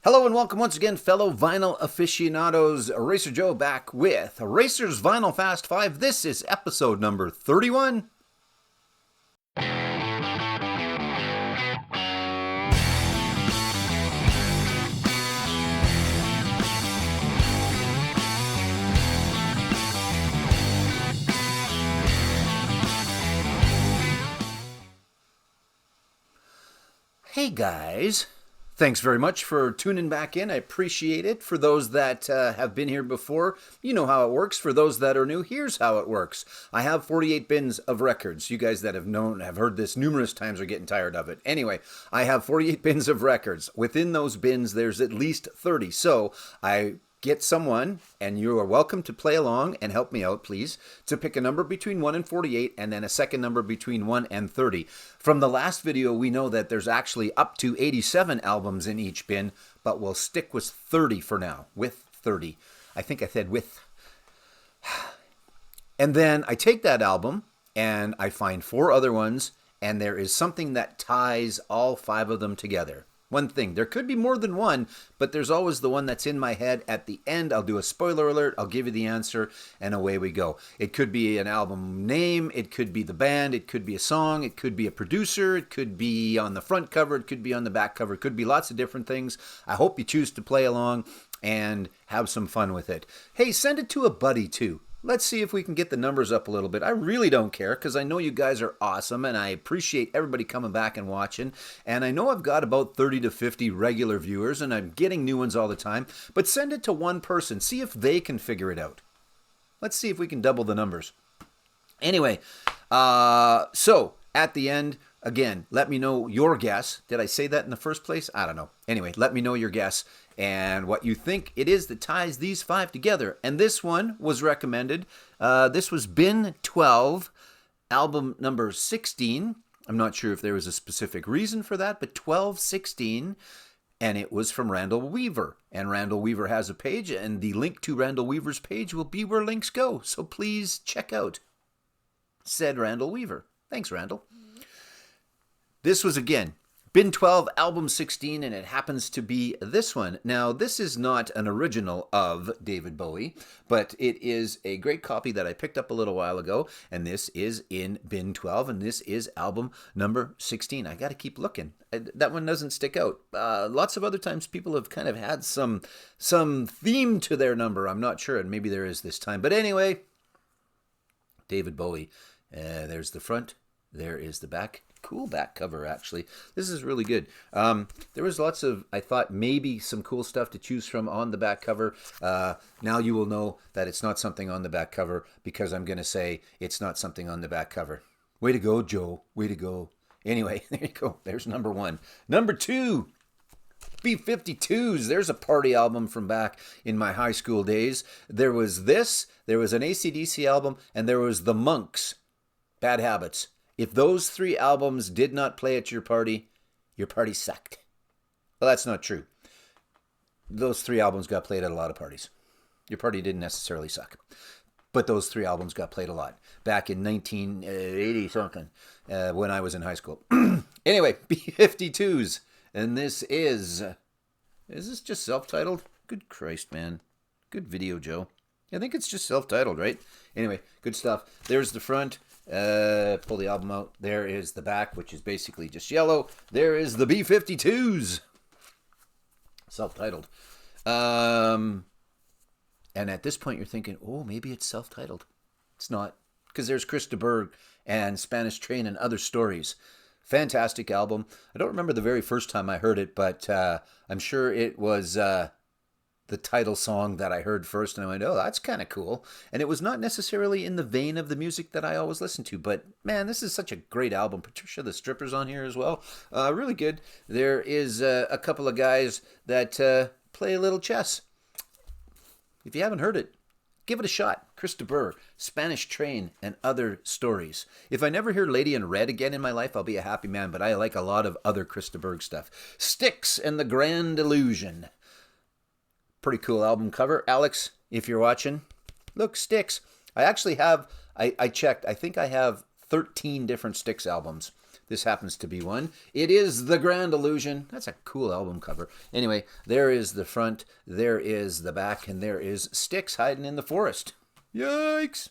Hello and welcome once again, fellow vinyl aficionados. Racer Joe back with Racer's Vinyl Fast 5. This is episode number 31. Hey guys. Thanks very much for tuning back in. I appreciate it. For those that have been here before, you know how it works. For those that are new, here's how it works. I have 48 bins of records. You guys that have heard this numerous times are getting tired of it. Anyway, I have 48 bins of records. Within those bins, there's at least 30. So I get someone, and you are welcome to play along and help me out, please, to pick a number between 1 and 48 and then a second number between 1 and 30. From the last video, we know that there's actually up to 87 albums in each bin, but we'll stick with 30 for now, with 30. I think I said with. And then I take that album and I find 4 other ones, and there is something that ties all 5 of them together. One thing, there could be more than one, but there's always the one that's in my head. At the end, I'll do a spoiler alert, I'll give you the answer, and away we go. It could be an album name, it could be the band, it could be a song, it could be a producer, it could be on the front cover, it could be on the back cover, it could be lots of different things. I hope you choose to play along and have some fun with it. Hey, send it to a buddy too. Let's see if we can get the numbers up a little bit. I really don't care because I know you guys are awesome and I appreciate everybody coming back and watching. And I know I've got about 30 to 50 regular viewers and I'm getting new ones all the time. But send it to one person. See if they can figure it out. Let's see if we can double the numbers. Anyway, so at the end, again, let me know your guess. Did I say that in the first place? I don't know. Anyway, let me know your guess and what you think it is that ties these 5 together. And this one was recommended. This was bin 12, album number 16. I'm not sure if there was a specific reason for that, but 1216. And it was from Randall Weaver. And Randall Weaver has a page, and the link to Randall Weaver's page will be where links go. So please check out said Randall Weaver. Thanks, Randall. This was, again, bin 12, album 16, and it happens to be this one. Now, this is not an original of David Bowie, but it is a great copy that I picked up a little while ago, and this is in bin 12, and this is album number 16. I got to keep looking. That one doesn't stick out. Lots of other times people have kind of had some theme to their number. I'm not sure, and maybe there is this time. But anyway, David Bowie. There's the front. There is the back. Cool back cover, actually. This is really good. There was lots of, I thought, maybe some cool stuff to choose from on the back cover. Now you will know that it's not something on the back cover because I'm going to say it's not something on the back cover. Way to go, Joe. Way to go. Anyway, there you go. There's number 1. Number 2. B-52s. There's a party album from back in my high school days. There was this, there was an AC/DC album, and there was The Monks, Bad Habits. If those 3 albums did not play at your party sucked. Well, that's not true. Those 3 albums got played at a lot of parties. Your party didn't necessarily suck. But those 3 albums got played a lot. Back in 1980-something, when I was in high school. Anyway, B-52s. And this is this just self-titled? Good Christ, man. Good video, Joe. I think it's just self-titled, right? Anyway, good stuff. There's the front. Pull the album out. There is the back, which is basically just yellow. There is the B-52s. Self-titled. And at this point, you're thinking, oh, maybe it's self-titled. It's not, because there's Chris de Burgh and Spanish Train and Other Stories. Fantastic album. I don't remember the very first time I heard it, but I'm sure it was the title song that I heard first, and I went, oh, that's kind of cool. And it was not necessarily in the vein of the music that I always listen to, but man, this is such a great album. Patricia the Stripper's on here as well. Really good. There is a couple of guys that play a little chess. If you haven't heard it, give it a shot. Chris de Burgh, Spanish Train, and Other Stories. If I never hear Lady in Red again in my life, I'll be a happy man, but I like a lot of other Chris de Burgh stuff. Styx and the Grand Illusion. Pretty cool album cover. Alex, if you're watching, look, Styx. I actually have, I checked, I think I have 13 different Styx albums. This happens to be one. It is The Grand Illusion. That's a cool album cover. Anyway, there is the front, there is the back, and there is Styx hiding in the forest. Yikes!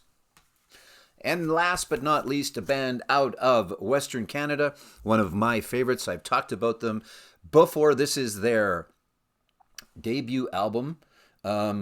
And last but not least, a band out of Western Canada. One of my favorites. I've talked about them before. This is their debut album. I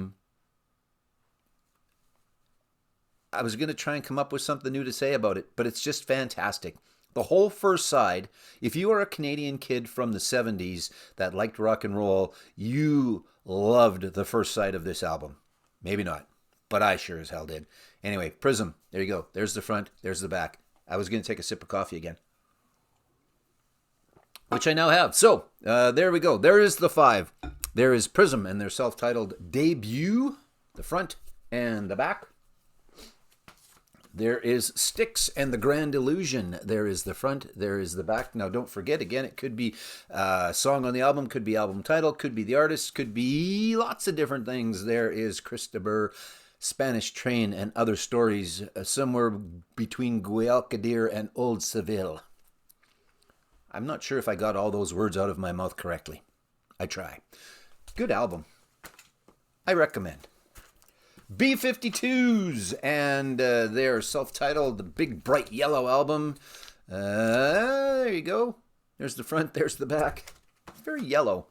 was going to try and come up with something new to say about it, but it's just fantastic. The whole first side, if you are a Canadian kid from the 70s that liked rock and roll, you loved the first side of this album. Maybe not, but I sure as hell did. Anyway, Prism, there you go. There's the front, there's the back. I was going to take a sip of coffee again, which I now have. So, there we go. There is the 5. There is Prism and their self-titled debut, the front and the back. There is Styx and the Grand Illusion. There is the front, there is the back. Now, don't forget, again, it could be a song on the album, could be album title, could be the artist, could be lots of different things. There is Christopher, Spanish Train, and Other Stories, somewhere between Guadalquivir and Old Seville. I'm not sure if I got all those words out of my mouth correctly. I try. Good album. I recommend. B-52s and their self-titled Big Bright Yellow album. There you go. There's the front, there's the back. It's very yellow.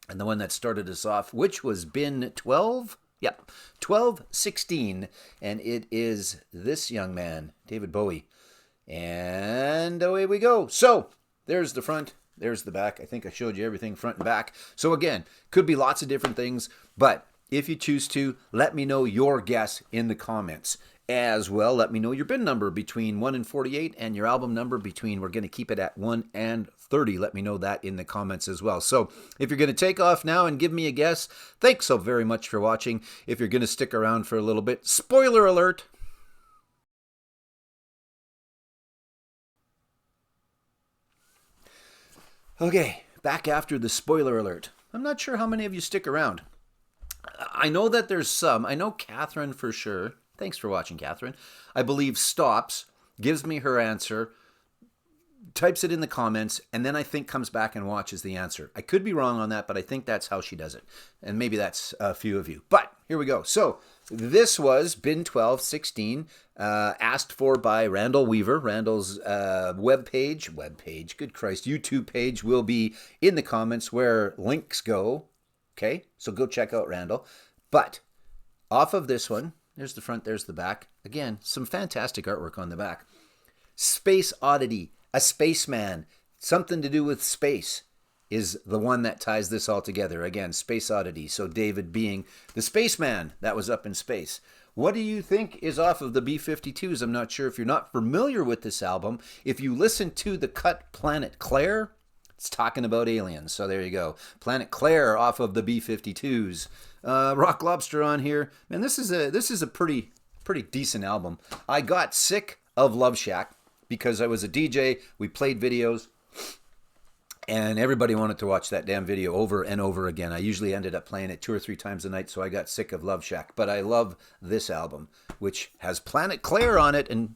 And the one that started us off, which was bin 12? Yep, 1216. And it is this young man, David Bowie. And away we go. So, there's the front, there's the back. I think I showed you everything front and back. So again, could be lots of different things, but if you choose to, let me know your guess in the comments. As well, let me know your bin number between 1 and 48 and your album number between, we're going to keep it at 1 and 30. Let me know that in the comments as well. So if you're going to take off now and give me a guess, thanks so very much for watching. If you're going to stick around for a little bit, spoiler alert. Okay, back after the spoiler alert. I'm not sure how many of you stick around. I know that there's some. I know Catherine for sure. Thanks for watching, Catherine. I believe stops, gives me her answer, types it in the comments, and then I think comes back and watches the answer. I could be wrong on that, but I think that's how she does it. And maybe that's a few of you. But here we go. So this was bin 1216, asked for by Randall Weaver. Randall's webpage, good Christ, YouTube page will be in the comments where links go. Okay, so go check out Randall. But off of this one, there's the front, there's the back. Again, some fantastic artwork on the back. Space Oddity, a spaceman, something to do with space is the one that ties this all together. Again, Space Oddity. So David being the spaceman that was up in space. What do you think is off of the B-52s? I'm not sure if you're not familiar with this album. If you listen to the cut Planet Claire, it's talking about aliens. So there you go. Planet Claire off of the B-52s. Rock Lobster on here. Man, this is a pretty decent album. I got sick of Love Shack because I was a DJ. We played videos. And everybody wanted to watch that damn video over and over again. I usually ended up playing it 2 or 3 times a night, so I got sick of Love Shack. But I love this album, which has Planet Claire on it. And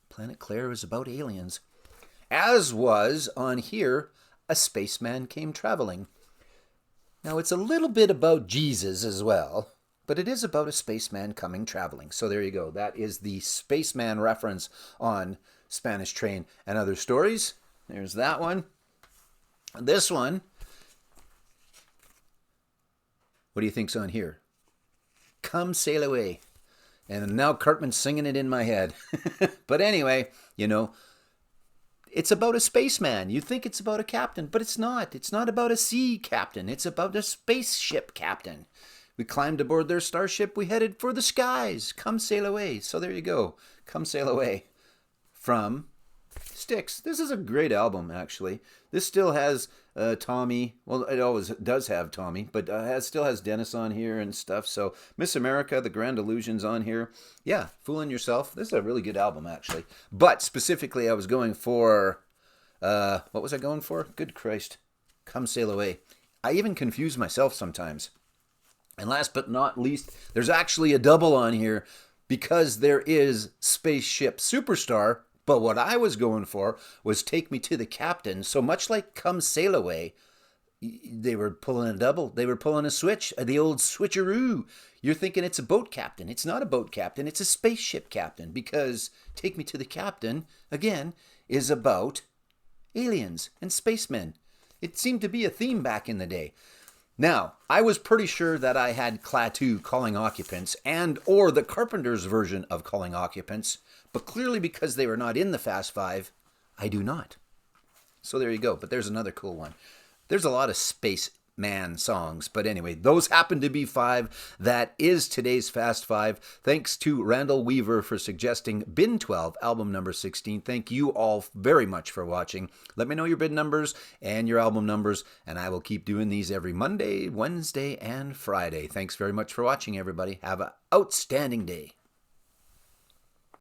Planet Claire is about aliens. As was on here, A Spaceman Came Traveling. Now, it's a little bit about Jesus as well, but it is about a spaceman coming traveling. So there you go. That is the spaceman reference on Spanish Train and Other Stories. There's that one. This one, what do you think's on here? Come Sail Away. And now Cartman's singing it in my head. But anyway, you know, it's about a spaceman. You think it's about a captain, but it's not. It's not about a sea captain. It's about a spaceship captain. We climbed aboard their starship. We headed for the skies. Come sail away. So there you go. Come Sail Away from Styx. This is a great album, actually. This still has Tommy. Well, it always does have Tommy, but still has Dennis on here and stuff. So Miss America, The Grand Illusion's on here. Yeah, Fooling Yourself. This is a really good album, actually. But specifically, I was going for, what was I going for? Good Christ. Come Sail Away. I even confuse myself sometimes. And last but not least, there's actually a double on here because there is Spaceship Superstar But what I was going for was Take Me to the Captain. So much like Come Sail Away, they were pulling a double. They were pulling a switch, the old switcheroo. You're thinking it's a boat captain. It's not a boat captain. It's a spaceship captain, because Take Me to the Captain, again, is about aliens and spacemen. It seemed to be a theme back in the day. Now, I was pretty sure that I had Klaatu Calling Occupants and or the Carpenter's version of Calling Occupants, but clearly because they were not in the Fast Five, I do not. So there you go. But there's another cool one. There's a lot of spaceman songs, but anyway, those happen to be 5. That is today's Fast Five. Thanks to Randall Weaver for suggesting Bin 12, album number 16. Thank you all very much for watching. Let me know your bin numbers and your album numbers, and I will keep doing these every Monday, Wednesday, and Friday. Thanks very much for watching, everybody. Have an outstanding day.